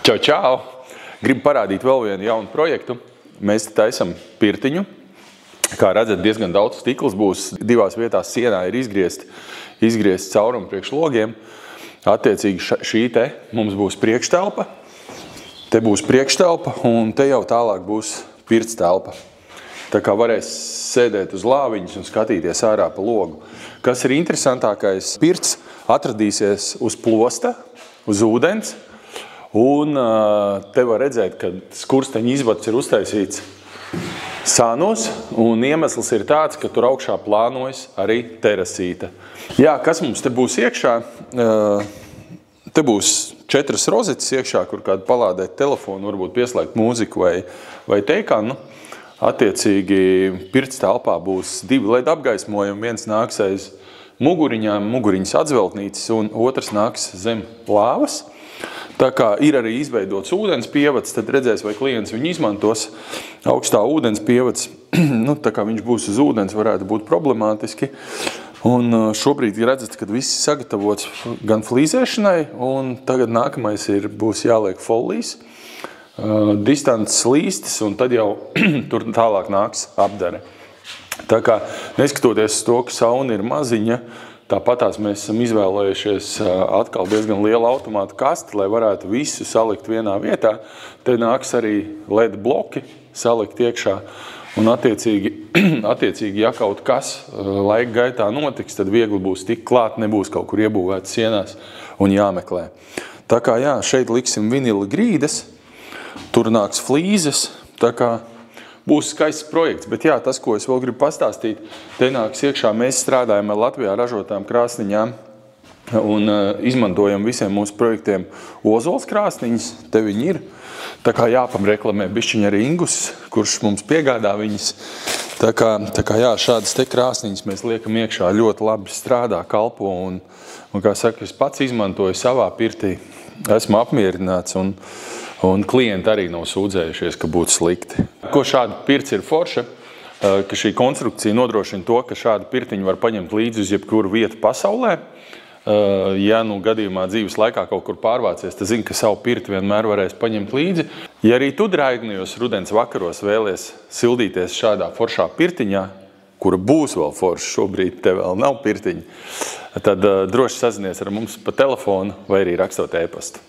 Čau, čau! Gribu parādīt vēl vienu jaunu projektu. Mēs taisam pirtiņu. Kā redzat, diezgan daudz stikls būs. Divās vietās sienā ir izgriezt caurumu priekš logiem. Attiecīgi šī te mums būs priekštelpa. Te būs priekštelpa un te jau tālāk būs pirts telpa. Tā kā varēs sēdēt uz lāviņas un skatīties ārā pa logu. Kas ir interesantākais, pirts atradīsies uz plosta, uz ūdens. Un te var redzēt, ka skursteņa izvads ir uztaisīts sānos, un iemesls ir tāds, ka tur augšā plānojas arī terasīte. Jā, kas mums te būs iekšā? Te būs 4 rozetes iekšā, kur kādu palādēt telefonu, varbūt pieslēgt mūziku vai teikanu. Attiecīgi pirts telpā būs 2 LED apgaismojumi, viens nāks aiz muguriņām, muguriņas atzveltnītes, un otrs nāks zem lāvas. Tā kā ir arī izveidots ūdens pievads, tad redzēs, vai klients viņu izmantos. Augstā ūdens pievads, tā kā viņš būs uz ūdens, varētu būt problemātiski. Un šobrīd redzat, ka viss sagatavots gan flīzēšanai, un tagad nākamais būs jāliek folijas, distances līstis, un tad jau tur tālāk nāks apdare. Tā kā neskatoties to, ka sauna ir maziņa, tāpatās mēs esam izvēlējušies atkal diezgan lielu automātu kasti, lai varētu visu salikt vienā vietā. Te nāks arī LED bloki salikt iekšā. Un attiecīgi, ja kaut kas laika gaitā notiks, tad viegli būs tikt klāt, nebūs kaut kur iebūvēts sienās un jāmeklē. Tā kā jā, šeit liksim vinila grīdas, tur nāks flīzes, tā kā būs skaists projekts, bet jā, tas, ko es vēl gribu pastāstīt, te nāks iekšā, mēs strādājam ar Latvijā ražotām krāsniņām un izmantojam visiem mūsu projektiem ozols krāsniņas, te viņi ir. Tā kā jāpamreklamē bišķiņ arī Ingus, kurš mums piegādā viņas. Tā kā jā, šādas te krāsniņas mēs liekam iekšā, ļoti labi strādā, kalpo un kā saka, es pats izmantoju savā pirtī, esmu apmierināts un klienti arī nav sūdzējušies, ka būtu slikti. Ko šāda pirts ir forša, ka šī konstrukcija nodrošina to, ka šādu pirtiņu var paņemt līdzi uz jebkuru vietu pasaulē. Ja gadījumā dzīves laikā kaut kur pārvācies, tad zini, ka savu pirti vienmēr varēs paņemt līdzi. Ja arī tu draignajos rudens vakaros vēlies sildīties šādā foršā pirtiņā, kura būs vēl forša, šobrīd te vēl nav pirtiņa, tad droši sazinies ar mums pa telefonu vai arī rakstot e-pastu.